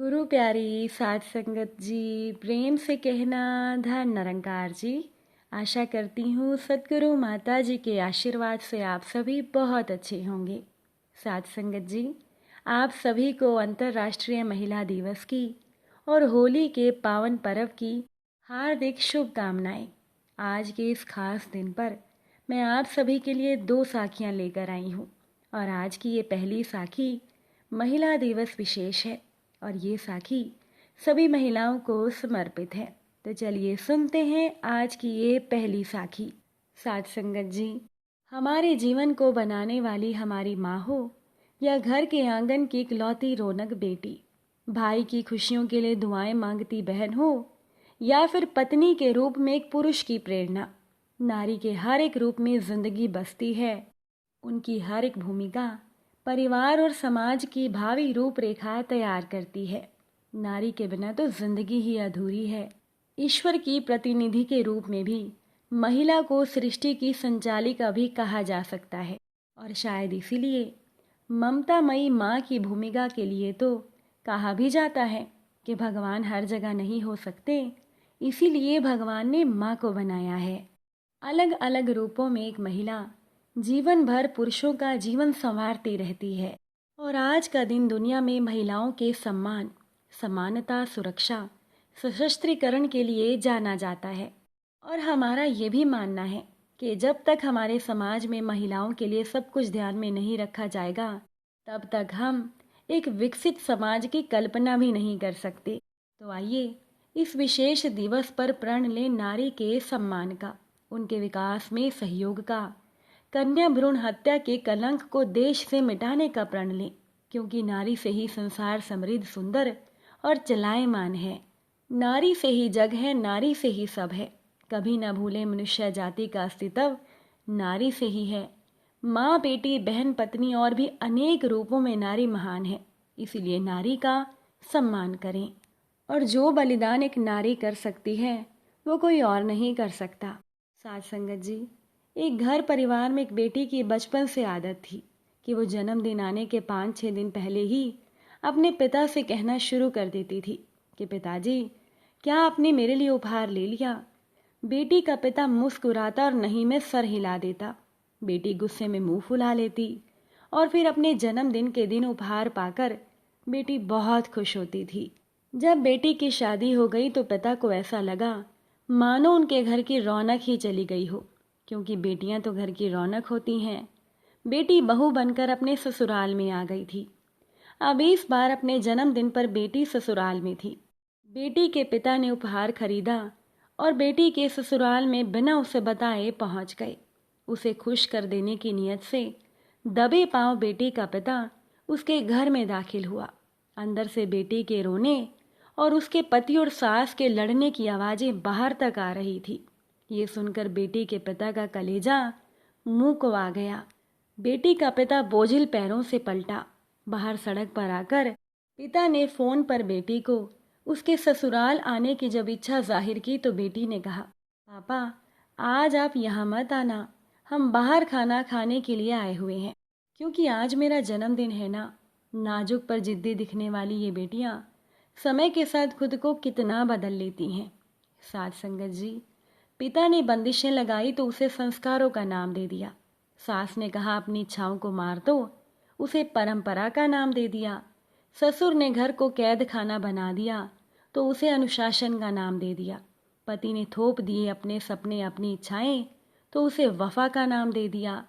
गुरु प्यारी साध संगत जी, प्रेम से कहना धन निरंकार जी। आशा करती हूँ सद्गुरु माता जी के आशीर्वाद से आप सभी बहुत अच्छे होंगे। साध संगत जी, आप सभी को अंतर्राष्ट्रीय महिला दिवस की और होली के पावन पर्व की हार्दिक शुभकामनाएं। आज के इस खास दिन पर मैं आप सभी के लिए 2 साखियाँ लेकर आई हूँ और आज की ये पहली साखी महिला दिवस विशेष है और ये साखी सभी महिलाओं को समर्पित है। तो चलिए सुनते हैं आज की ये पहली साखी। साध संगत जी, हमारे जीवन को बनाने वाली हमारी माँ हो या घर के आंगन की इकलौती रौनक बेटी, भाई की खुशियों के लिए दुआएं मांगती बहन हो या फिर पत्नी के रूप में एक पुरुष की प्रेरणा, नारी के हर एक रूप में जिंदगी बसती है। उनकी हर एक भूमिका परिवार और समाज की भावी रूपरेखा तैयार करती है। नारी के बिना तो जिंदगी ही अधूरी है। ईश्वर की प्रतिनिधि के रूप में भी महिला को सृष्टि की संचालिका भी कहा जा सकता है और शायद इसीलिए ममतामयी माँ की भूमिका के लिए तो कहा भी जाता है कि भगवान हर जगह नहीं हो सकते, इसीलिए भगवान ने माँ को बनाया है। अलग अलग रूपों में एक महिला जीवन भर पुरुषों का जीवन संवारती रहती है और आज का दिन दुनिया में महिलाओं के सम्मान, समानता, सुरक्षा, सशस्त्रीकरण के लिए जाना जाता है। और हमारा ये भी मानना है कि जब तक हमारे समाज में महिलाओं के लिए सब कुछ ध्यान में नहीं रखा जाएगा, तब तक हम एक विकसित समाज की कल्पना भी नहीं कर सकते। तो आइए इस विशेष दिवस पर प्रण लें नारी के सम्मान का, उनके विकास में सहयोग का, कन्या भ्रूण हत्या के कलंक को देश से मिटाने का प्रण लें, क्योंकि नारी से ही संसार समृद्ध, सुंदर और चलायमान है। नारी से ही जग है, नारी से ही सब है। कभी न भूले मनुष्य जाति का अस्तित्व नारी से ही है। माँ, बेटी, बहन, पत्नी और भी अनेक रूपों में नारी महान है। इसीलिए नारी का सम्मान करें और जो बलिदान एक नारी कर सकती है वो कोई और नहीं कर सकता। साध संगत जी, एक घर परिवार में एक बेटी की बचपन से आदत थी कि वो जन्मदिन आने के 5-6 दिन पहले ही अपने पिता से कहना शुरू कर देती थी कि पिताजी, क्या आपने मेरे लिए उपहार ले लिया? बेटी का पिता मुस्कुराता और नहीं में सर हिला देता। बेटी गुस्से में मुंह फुला लेती और फिर अपने जन्मदिन के दिन उपहार पाकर बेटी बहुत खुश होती थी। जब बेटी की शादी हो गई तो पिता को ऐसा लगा मानो उनके घर की रौनक ही चली गई हो, क्योंकि बेटियां तो घर की रौनक होती हैं। बेटी बहू बनकर अपने ससुराल में आ गई थी। अब इस बार अपने जन्मदिन पर बेटी ससुराल में थी। बेटी के पिता ने उपहार खरीदा और बेटी के ससुराल में बिना उसे बताए पहुंच गए। उसे खुश कर देने की नीयत से दबे पांव बेटी का पिता उसके घर में दाखिल हुआ। अंदर से बेटी के रोने और उसके पति और सास के लड़ने की आवाजें बाहर तक आ रही थी। ये सुनकर बेटी के पिता का कलेजा मुंह को आ गया। बेटी का पिता बोझिल पैरों से पलटा। बाहर सड़क पर आकर पिता ने फोन पर बेटी को उसके ससुराल आने की जब इच्छा जाहिर की तो बेटी ने कहा, पापा आज आप यहाँ मत आना, हम बाहर खाना खाने के लिए आए हुए हैं, क्योंकि आज मेरा जन्मदिन है ना। नाजुक पर जिद्दी दिखने वाली ये बेटियां समय के साथ खुद को कितना बदल लेती हैं। साध संगत जी, पिता ने बंदिशें लगाई तो उसे संस्कारों का नाम दे दिया। सास ने कहा अपनी इच्छाओं को मार दो, उसे परंपरा का नाम दे दिया। ससुर ने घर को कैद खाना बना दिया तो उसे अनुशासन का नाम दे दिया। पति ने थोप दिए अपने सपने, अपनी इच्छाएं, तो उसे वफा का नाम दे दिया।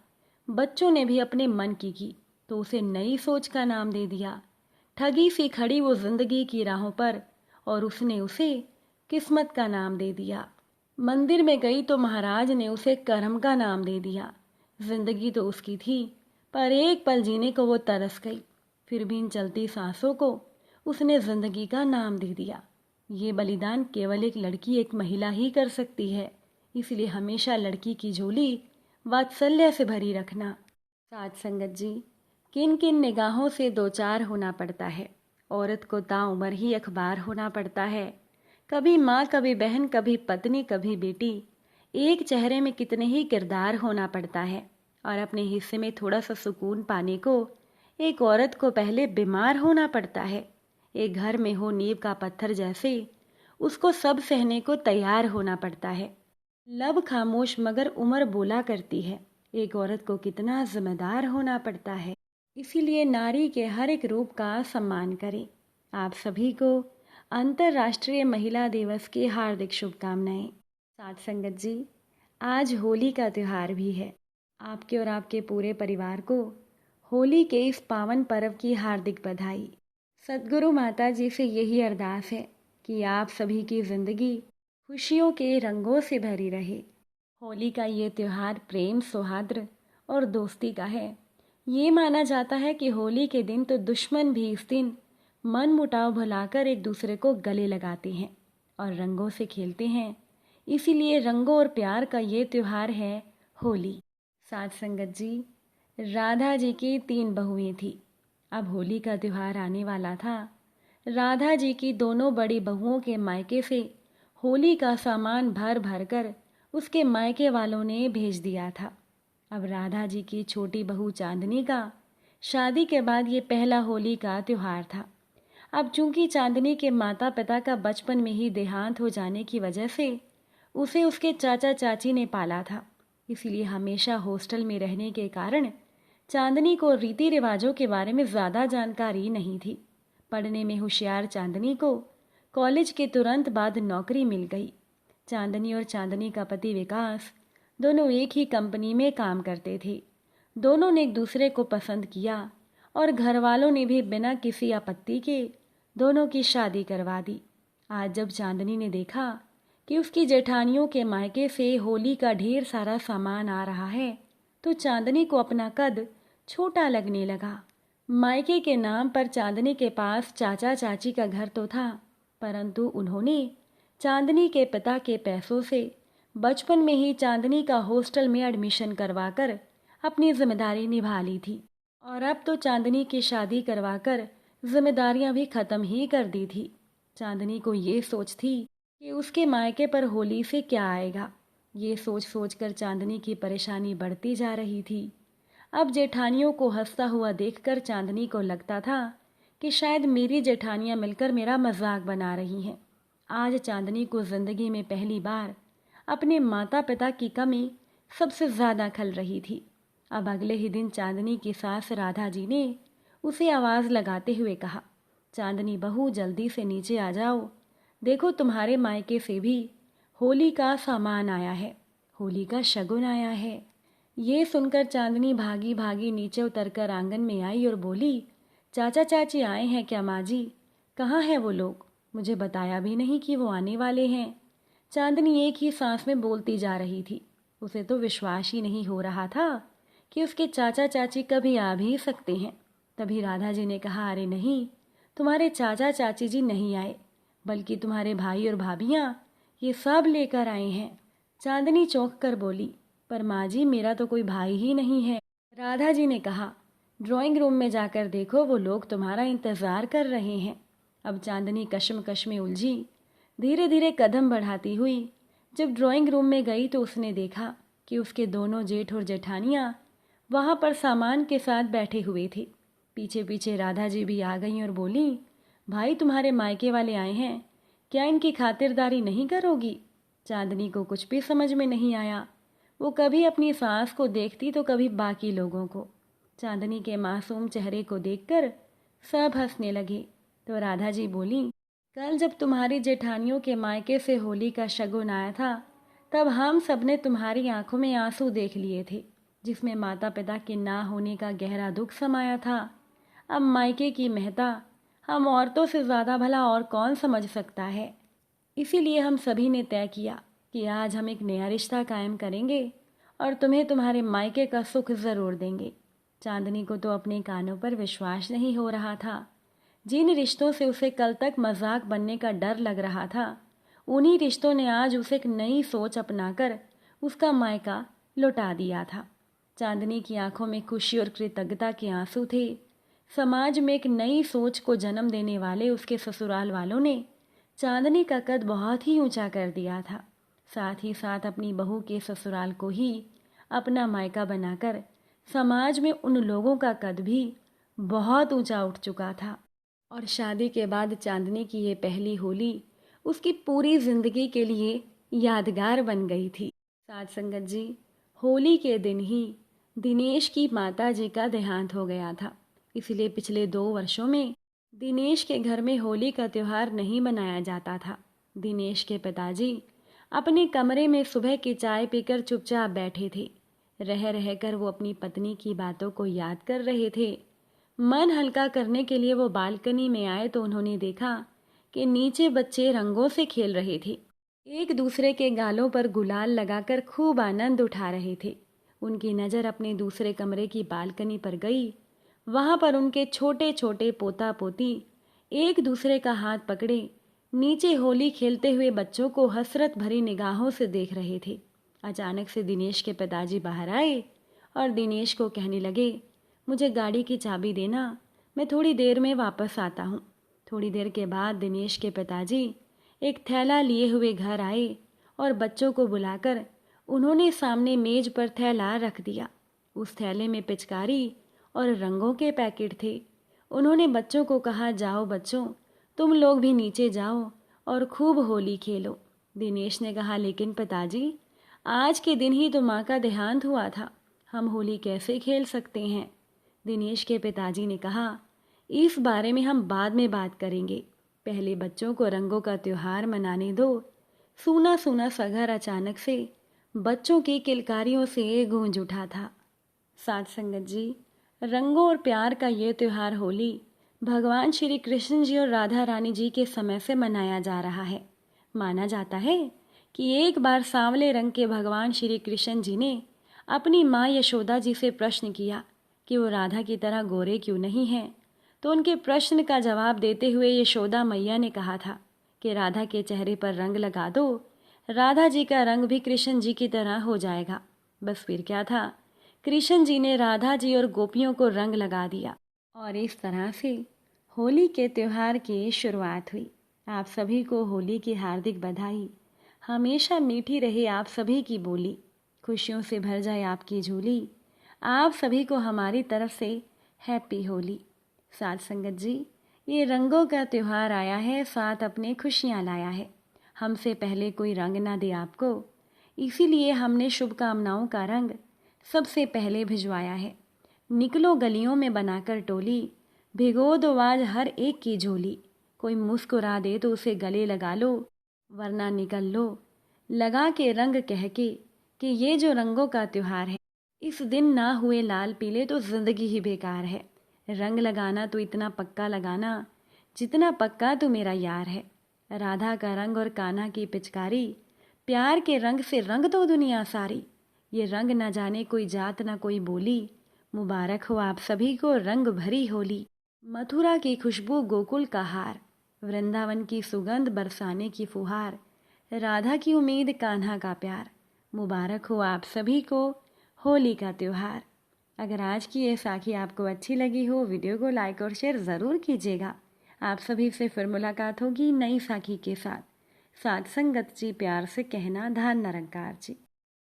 बच्चों ने भी अपने मन की तो उसे नई सोच का नाम दे दिया। ठगी सी खड़ी वो जिंदगी की राहों पर और उसने उसे किस्मत का नाम दे दिया। मंदिर में गई तो महाराज ने उसे कर्म का नाम दे दिया। जिंदगी तो उसकी थी, पर एक पल जीने को वो तरस गई। फिर भी इन चलती सांसों को उसने जिंदगी का नाम दे दिया। ये बलिदान केवल एक लड़की, एक महिला ही कर सकती है। इसलिए हमेशा लड़की की झोली वात्सल्य से भरी रखना। साध संगत जी, किन किन निगाहों से दो चार होना पड़ता है। औरत को ताउम्र ही अखबार होना पड़ता है। कभी माँ, कभी बहन, कभी पत्नी, कभी बेटी। एक चेहरे में कितने ही किरदार होना पड़ता है। और अपने हिस्से में थोड़ा सा सुकून पाने को एक औरत को पहले बीमार होना पड़ता है। एक घर में हो नींव का पत्थर जैसे, उसको सब सहने को तैयार होना पड़ता है। लब खामोश मगर उम्र बोला करती है, एक औरत को कितना जिम्मेदार होना पड़ता है। इसीलिए नारी के हर एक रूप का सम्मान करें। आप सभी को अंतर्राष्ट्रीय महिला दिवस की हार्दिक शुभकामनाएं। साथ संगत जी, आज होली का त्यौहार भी है। आपके और आपके पूरे परिवार को होली के इस पावन पर्व की हार्दिक बधाई। सद्गुरु माता जी से यही अरदास है कि आप सभी की जिंदगी खुशियों के रंगों से भरी रहे। होली का ये त्यौहार प्रेम, सौहार्द और दोस्ती का है। ये माना जाता है कि होली के दिन तो दुश्मन भी इस दिन मन मुटाव भुलाकर एक दूसरे को गले लगाते हैं और रंगों से खेलते हैं। इसीलिए रंगों और प्यार का ये त्यौहार है होली। साथ संगत जी, राधा जी की 3 बहुएं थी। अब होली का त्यौहार आने वाला था। राधा जी की दोनों बड़ी बहुओं के मायके से होली का सामान भर भर कर उसके मायके वालों ने भेज दिया था। अब राधा जी की छोटी बहू चांदनी का शादी के बाद ये पहला होली का त्यौहार था। अब चूंकि चांदनी के माता पिता का बचपन में ही देहांत हो जाने की वजह से उसे उसके चाचा चाची ने पाला था, इसलिए हमेशा हॉस्टल में रहने के कारण चांदनी को रीति रिवाजों के बारे में ज़्यादा जानकारी नहीं थी। पढ़ने में होशियार चांदनी को कॉलेज के तुरंत बाद नौकरी मिल गई। चांदनी और चांदनी का पति विकास दोनों एक ही कंपनी में काम करते थे। दोनों ने एक दूसरे को पसंद किया और घर वालों ने भी बिना किसी आपत्ति के दोनों की शादी करवा दी। आज जब चांदनी ने देखा कि उसकी जेठानियों के मायके से होली का ढेर सारा सामान आ रहा है, तो चांदनी को अपना कद छोटा लगने लगा। मायके के नाम पर चांदनी के पास चाचा चाची का घर तो था, परंतु उन्होंने चांदनी के पिता के पैसों से बचपन में ही चांदनी का हॉस्टल में एडमिशन करवाकर अपनी जिम्मेदारी निभा ली थी और अब तो चांदनी की शादी करवाकर जिम्मेदारियां भी खत्म ही कर दी थी। चांदनी को ये सोच थी कि उसके मायके पर होली से क्या आएगा। ये सोच सोच कर चांदनी की परेशानी बढ़ती जा रही थी। अब जेठानियों को हंसता हुआ देखकर चांदनी को लगता था कि शायद मेरी जेठानियां मिलकर मेरा मजाक बना रही हैं। आज चांदनी को जिंदगी में पहली बार अपने माता पिता की कमी सबसे ज़्यादा खल रही थी। अब अगले ही दिन चांदनी की सास राधा जी ने उसे आवाज़ लगाते हुए कहा, चांदनी बहू जल्दी से नीचे आ जाओ, देखो तुम्हारे मायके से भी होली का सामान आया है, होली का शगुन आया है। ये सुनकर चांदनी भागी भागी नीचे उतरकर आंगन में आई और बोली, चाचा चाची आए हैं क्या माँ जी? कहाँ हैं वो लोग? मुझे बताया भी नहीं कि वो आने वाले हैं। चांदनी एक ही सांस में बोलती जा रही थी। उसे तो विश्वास ही नहीं हो रहा था कि उसके चाचा चाची कभी आ भी सकते हैं। तभी राधा जी ने कहा, अरे नहीं, तुम्हारे चाचा चाची जी नहीं आए, बल्कि तुम्हारे भाई और भाभियाँ ये सब लेकर आए हैं। चांदनी चौंक कर बोली, पर माँ जी मेरा तो कोई भाई ही नहीं है। राधा जी ने कहा, ड्राइंग रूम में जाकर देखो, वो लोग तुम्हारा इंतज़ार कर रहे हैं। अब चांदनी कश्मकश में उलझी धीरे धीरे कदम बढ़ाती हुई जब ड्राइंग रूम में गई तो उसने देखा कि उसके दोनों जेठ और जेठानियाँ वहाँ पर सामान के साथ बैठे हुए थे। पीछे पीछे राधा जी भी आ गईं और बोली, भाई तुम्हारे मायके वाले आए हैं, क्या इनकी खातिरदारी नहीं करोगी? चांदनी को कुछ भी समझ में नहीं आया। वो कभी अपनी सास को देखती तो कभी बाकी लोगों को। चांदनी के मासूम चेहरे को देखकर सब हंसने लगे तो राधा जी बोली, कल जब तुम्हारी जेठानियों के मायके से होली का शगुन आया था, तब हम सब ने तुम्हारी आंखों में आंसू देख लिए थे, जिसमें माता पिता के ना होने का गहरा दुख समाया था। अब मायके की महता हम औरतों से ज़्यादा भला और कौन समझ सकता है। इसीलिए हम सभी ने तय किया कि आज हम एक नया रिश्ता कायम करेंगे और तुम्हें तुम्हारे मायके का सुख ज़रूर देंगे। चांदनी को तो अपने कानों पर विश्वास नहीं हो रहा था। जिन रिश्तों से उसे कल तक मजाक बनने का डर लग रहा था, उन्हीं रिश्तों ने आज उसे एक नई सोच अपनाकर उसका मायका लौटा दिया था। चांदनी की आंखों में खुशी और कृतज्ञता के आंसू थे। समाज में एक नई सोच को जन्म देने वाले उसके ससुराल वालों ने चांदनी का कद बहुत ही ऊंचा कर दिया था। साथ ही साथ अपनी बहू के ससुराल को ही अपना मायका बनाकर समाज में उन लोगों का कद भी बहुत ऊंचा उठ चुका था और शादी के बाद चांदनी की ये पहली होली उसकी पूरी जिंदगी के लिए यादगार बन गई थी। साथ संगत जी, होली के दिन ही दिनेश की माता जी का देहांत हो गया था। इसलिए पिछले 2 वर्षों में दिनेश के घर में होली का त्यौहार नहीं मनाया जाता था। दिनेश के पिताजी अपने कमरे में सुबह की चाय पीकर चुपचाप बैठे थे। रह रहकर वो अपनी पत्नी की बातों को याद कर रहे थे। मन हल्का करने के लिए वो बालकनी में आए तो उन्होंने देखा कि नीचे बच्चे रंगों से खेल रहे थे। एक दूसरे के गालों पर गुलाल लगाकर खूब आनंद उठा रहे थे। उनकी नज़र अपने दूसरे कमरे की बालकनी पर गई। वहां पर उनके छोटे छोटे पोता पोती एक दूसरे का हाथ पकड़े नीचे होली खेलते हुए बच्चों को हसरत भरी निगाहों से देख रहे थे। अचानक से दिनेश के पिताजी बाहर आए और दिनेश को कहने लगे, मुझे गाड़ी की चाबी देना, मैं थोड़ी देर में वापस आता हूँ। थोड़ी देर के बाद दिनेश के पिताजी एक थैला लिए हुए घर आए और बच्चों को बुलाकर उन्होंने सामने मेज पर थैला रख दिया। उस थैले में पिचकारी और रंगों के पैकेट थे। उन्होंने बच्चों को कहा, जाओ बच्चों, तुम लोग भी नीचे जाओ और खूब होली खेलो। दिनेश ने कहा, लेकिन पिताजी, आज के दिन ही तो माँ का देहांत हुआ था, हम होली कैसे खेल सकते हैं। दिनेश के पिताजी ने कहा, इस बारे में हम बाद में बात करेंगे, पहले बच्चों को रंगों का त्योहार मनाने दो। सूना सूना सा घर अचानक से बच्चों की किलकारियों से गूंज उठा था। साथ संगत जी, रंगों और प्यार का ये त्योहार होली भगवान श्री कृष्ण जी और राधा रानी जी के समय से मनाया जा रहा है। माना जाता है कि एक बार सांवले रंग के भगवान श्री कृष्ण जी ने अपनी माँ यशोदा जी से प्रश्न किया कि वो राधा की तरह गोरे क्यों नहीं हैं। तो उनके प्रश्न का जवाब देते हुए यशोदा मैया ने कहा था कि राधा के चेहरे पर रंग लगा दो, राधा जी का रंग भी कृष्ण जी की तरह हो जाएगा। बस फिर क्या था, कृष्ण जी ने राधा जी और गोपियों को रंग लगा दिया और इस तरह से होली के त्यौहार की शुरुआत हुई। आप सभी को होली की हार्दिक बधाई। हमेशा मीठी रहे आप सभी की बोली, खुशियों से भर जाए आपकी झोली। आप सभी को हमारी तरफ से हैप्पी होली। साथ संगत जी, ये रंगों का त्यौहार आया है, साथ अपने खुशियाँ लाया है। हमसे पहले कोई रंग ना दे आपको, इसीलिए हमने शुभकामनाओं का रंग सबसे पहले भिजवाया है। निकलो गलियों में बनाकर टोली, भिगो दो आज हर एक की झोली। कोई मुस्कुरा दे तो उसे गले लगा लो, वरना निकल लो लगा के रंग कह के कि ये जो रंगों का त्योहार है, इस दिन ना हुए लाल पीले तो जिंदगी ही बेकार है। रंग लगाना तो इतना पक्का लगाना जितना पक्का तो मेरा यार है। राधा का रंग और कान्हा की पिचकारी, प्यार के रंग से रंग दो दुनिया सारी। ये रंग ना जाने कोई जात ना कोई बोली, मुबारक हो आप सभी को रंग भरी होली। मथुरा की खुशबू गोकुल का हार, वृंदावन की सुगंध बरसाने की फुहार, राधा की उम्मीद कान्हा का प्यार। मुबारक हो आप सभी को होली का त्योहार। अगर आज की ये साखी आपको अच्छी लगी हो, वीडियो को लाइक और शेयर ज़रूर कीजिएगा। आप सभी से फिर मुलाकात होगी नई साखी के साथ। साथ संगत जी, प्यार से कहना, धन निरंकार जी।